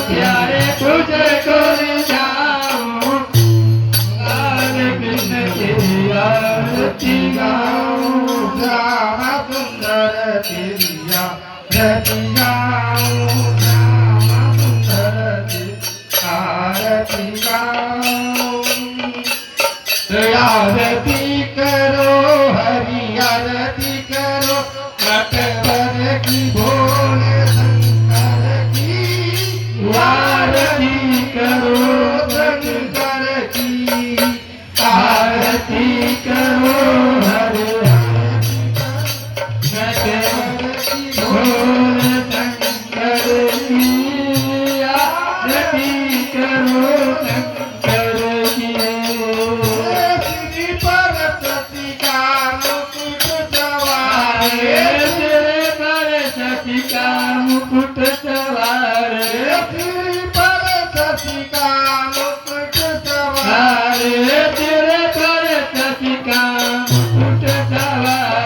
प्यारे तुझको ले जाऊं राधे कृष्ण की आरती गाऊं श्याम सुंदर तेरी आरती गाऊं श्याम सुंदर तेरी आरती गाऊं आरती करो हरि आरती करो नटवर की भोले शंकर की आरती करो शंकर की आरती करो हरि नटवर की भोले शंकर की आरती करो शंकर की मुकुट सवार पर सती का मुकुट सवार तेरे पर सती का मुकुट सवार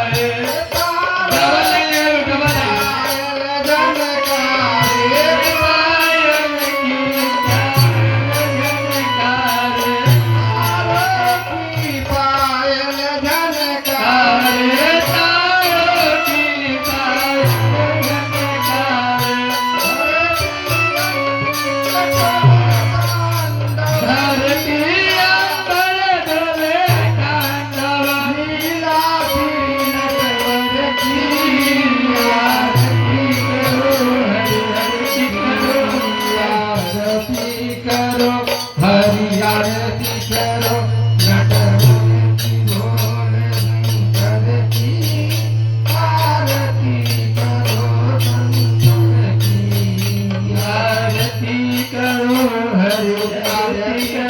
करो हरि आरती